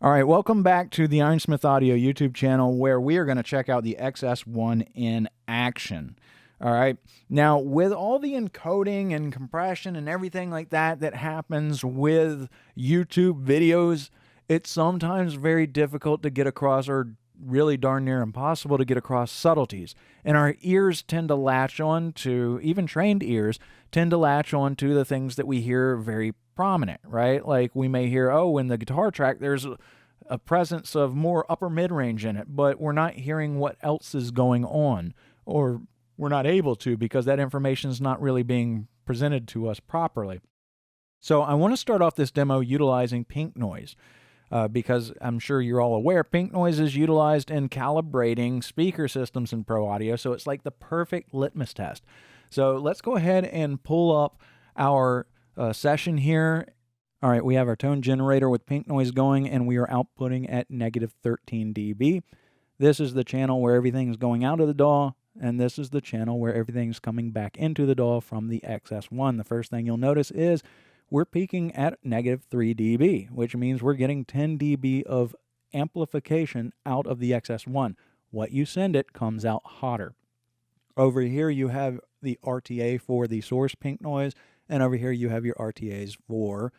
All right, welcome back to the Ironsmith Audio YouTube channel, where we are going to check out the XS1 in action. All right, now with all the encoding and compression and everything like that that happens with YouTube videos, it's sometimes very difficult to get across, or really darn near impossible to get across, subtleties. And our ears tend to latch on to, even trained ears, tend to latch on to the things that we hear very prominent, right? Like we may hear, oh, in the guitar track, there's a presence of more upper mid-range in it, but we're not hearing what else is going on, or we're not able to because that information is not really being presented to us properly. So I want to start off this demo utilizing pink noise. Because I'm sure you're all aware, pink noise is utilized in calibrating speaker systems in Pro Audio, so it's like the perfect litmus test. So let's go ahead and pull up our session here. All right, we have our tone generator with pink noise going, and we are outputting at negative 13 dB. This is the channel where everything is going out of the DAW, and this is the channel where everything's coming back into the DAW from the XS1. The first thing you'll notice is we're peaking at negative 3 dB, which means we're getting 10 dB of amplification out of the XS1. What you send it comes out hotter. Over here you have the RTA for the source pink noise, and over here you have your RTAs for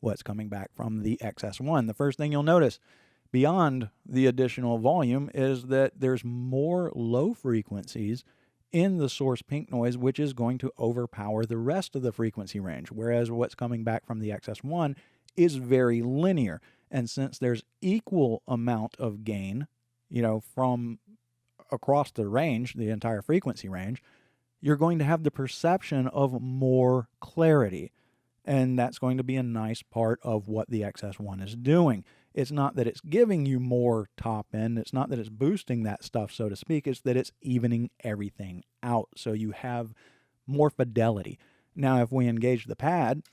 what's coming back from the XS1. The first thing you'll notice beyond the additional volume is that there's more low frequencies in the source pink noise, which is going to overpower the rest of the frequency range, whereas what's coming back from the XS1 is very linear. And since there's equal amount of gain, from across the range, the entire frequency range, you're going to have the perception of more clarity. And that's going to be a nice part of what the XS1 is doing. It's not that it's giving you more top end. It's not that it's boosting that stuff, so to speak. It's that it's evening everything out, so you have more fidelity. Now, if we engage the pad,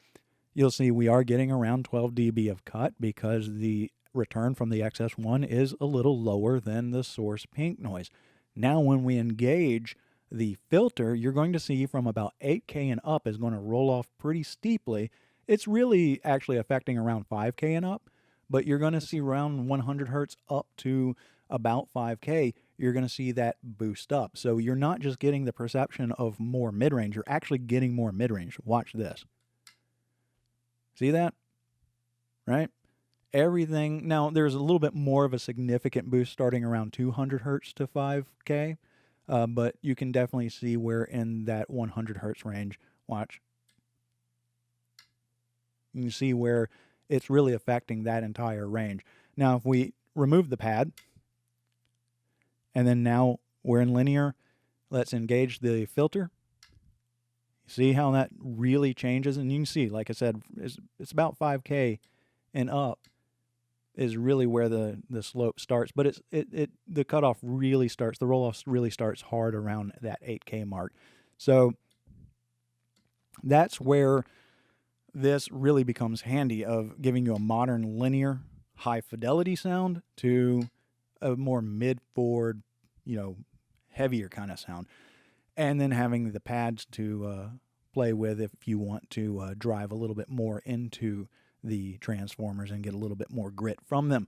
you'll see we are getting around 12 dB of cut because the return from the XS1 is a little lower than the source pink noise. Now, when we engage the filter, you're going to see from about 8K and up is going to roll off pretty steeply. It's really actually affecting around 5K and up, but you're going to see around 100 hertz up to about 5K, you're going to see that boost up. So you're not just getting the perception of more mid-range, you're actually getting more mid-range. Watch this. See that? Right? Everything. Now, there's a little bit more of a significant boost starting around 200 hertz to 5K, but you can definitely see where in that 100 hertz range, watch. You can see where it's really affecting that entire range. Now, if we remove the pad, and then now we're in linear, let's engage the filter. See how that really changes? And you can see, like I said, it's about 5K and up is really where the slope starts. But the cutoff really starts, the roll-off really starts hard around that 8K mark. So that's where this really becomes handy, of giving you a modern linear high fidelity sound to a more mid-forward, heavier kind of sound. And then having the pads to play with if you want to drive a little bit more into the transformers and get a little bit more grit from them.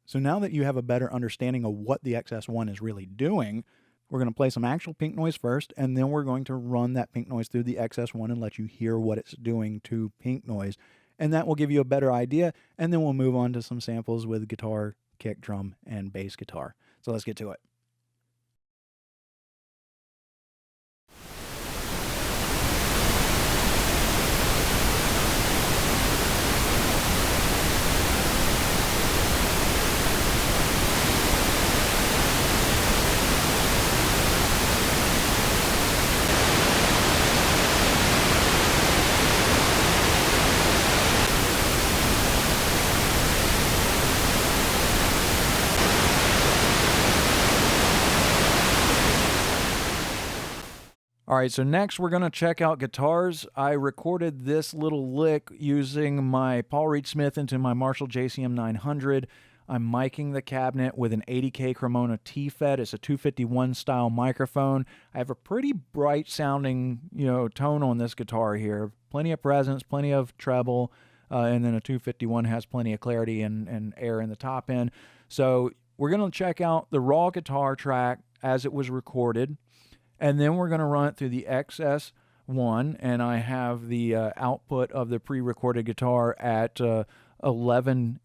So now that you have a better understanding of what the XS1 is really doing, we're going to play some actual pink noise first, and then we're going to run that pink noise through the XS1 and let you hear what it's doing to pink noise. And that will give you a better idea, and then we'll move on to some samples with guitar, kick drum, and bass guitar. So let's get to it. All right, so next we're going to check out guitars. I recorded this little lick using my Paul Reed Smith into my Marshall JCM 900. I'm miking the cabinet with an 80K Cremona T-Fed. It's a 251 style microphone. I have a pretty bright sounding, tone on this guitar here. Plenty of presence, plenty of treble, and then a 251 has plenty of clarity and air in the top end. So we're going to check out the raw guitar track as it was recorded, and then we're going to run it through the XS1, and I have the output of the pre-recorded guitar at 11.2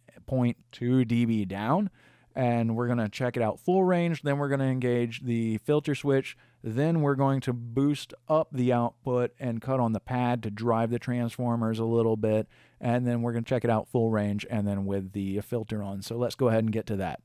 dB down, and we're going to check it out full range. Then we're going to engage the filter switch. Then we're going to boost up the output and cut on the pad to drive the transformers a little bit, and then we're going to check it out full range and then with the filter on. So let's go ahead and get to that.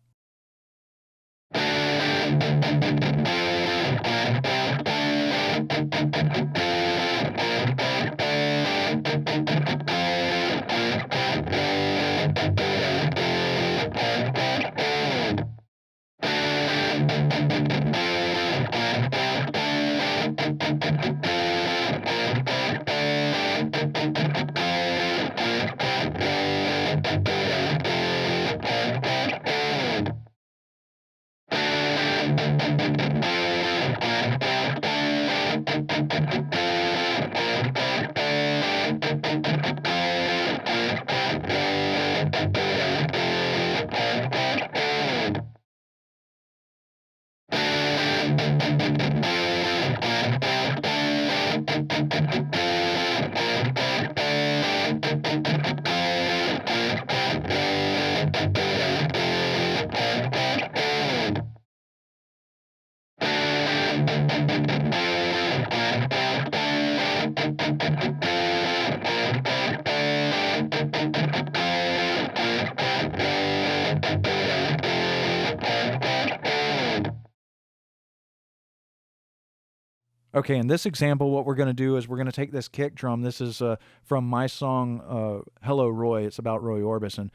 Okay, in this example, what we're going to do is we're going to take this kick drum. This is from my song, Hello, Roy. It's about Roy Orbison,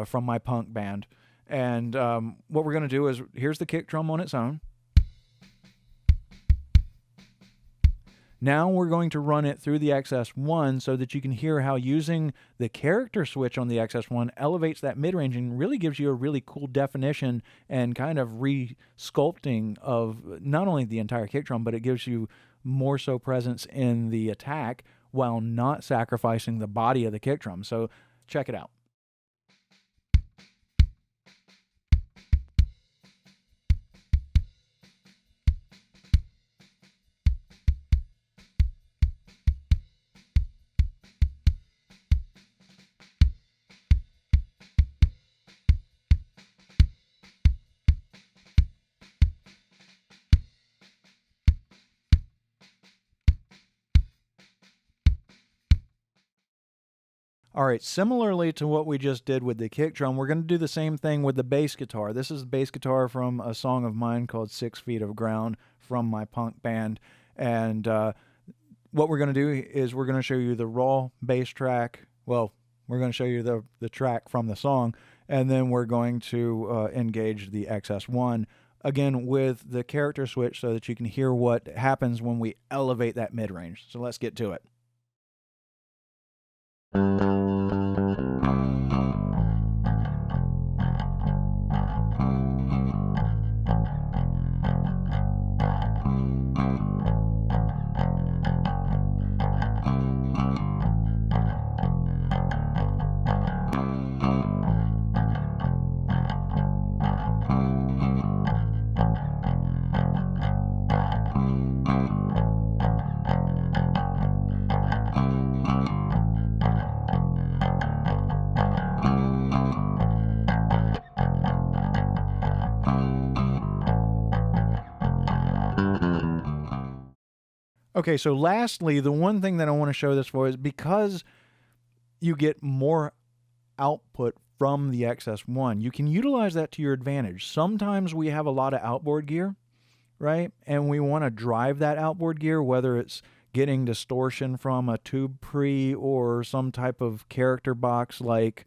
from my punk band. And what we're going to do is, here's the kick drum on its own. Now we're going to run it through the XS1 so that you can hear how using the character switch on the XS1 elevates that mid-range and really gives you a really cool definition and kind of re-sculpting of not only the entire kick drum, but it gives you more so presence in the attack while not sacrificing the body of the kick drum. So check it out. All right, similarly to what we just did with the kick drum, we're going to do the same thing with the bass guitar. This is the bass guitar from a song of mine called 6 Feet of Ground from my punk band. And what we're going to do is we're going to show you the raw bass track. Well, we're going to show you the track from the song, and then we're going to engage the XS1, again with the character switch so that you can hear what happens when we elevate that mid-range. So let's get to it. Okay, so lastly, the one thing that I want to show this for is because you get more output from the XS1, you can utilize that to your advantage. Sometimes we have a lot of outboard gear, right? And we want to drive that outboard gear, whether it's getting distortion from a tube pre or some type of character box like,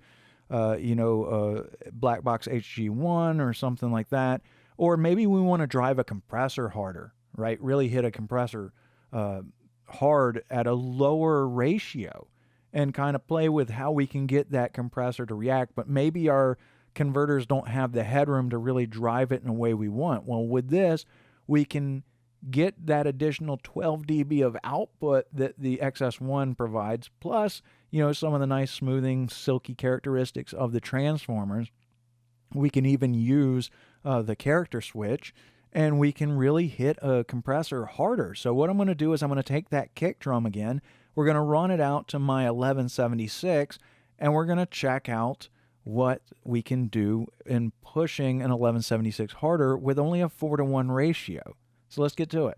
Black Box HG1 or something like that. Or maybe we want to drive a compressor harder, right? Really hit a compressor hard at a lower ratio and kind of play with how we can get that compressor to react, but maybe our converters don't have the headroom to really drive it in a way we want. Well, with this, we can get that additional 12 dB of output that the XS1 provides, plus some of the nice smoothing, silky characteristics of the transformers. We can even use the character switch, and we can really hit a compressor harder. So what I'm going to do is I'm going to take that kick drum again. We're going to run it out to my 1176, and we're going to check out what we can do in pushing an 1176 harder with only a 4-to-1 ratio. So let's get to it.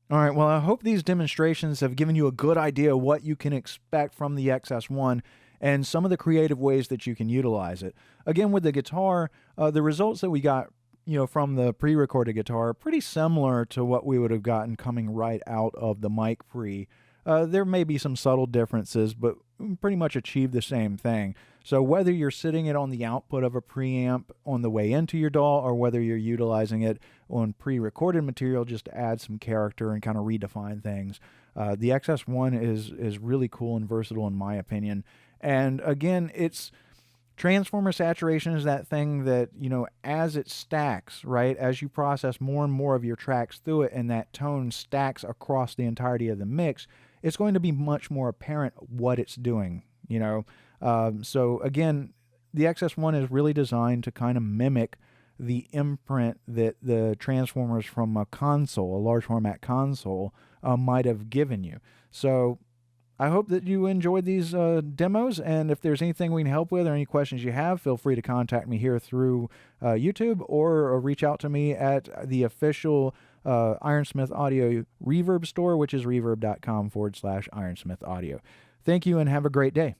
All right, well, I hope these demonstrations have given you a good idea of what you can expect from the XS1 and some of the creative ways that you can utilize it. Again, with the guitar, the results that we got from the pre-recorded guitar are pretty similar to what we would have gotten coming right out of the mic pre. There may be some subtle differences, but pretty much achieve the same thing. So whether you're sitting it on the output of a preamp on the way into your DAW, or whether you're utilizing it on pre-recorded material just to add some character and kind of redefine things, the XS1 is really cool and versatile in my opinion. And again, it's transformer saturation is that thing that, as it stacks, right, as you process more and more of your tracks through it and that tone stacks across the entirety of the mix, it's going to be much more apparent what it's doing, So again, the XS1 is really designed to kind of mimic the imprint that the transformers from a console, a large format console, might have given you. So I hope that you enjoyed these demos, and if there's anything we can help with or any questions you have, feel free to contact me here through YouTube, or reach out to me at the official Ironsmith Audio Reverb store, which is reverb.com/Ironsmith Audio. Thank you and have a great day.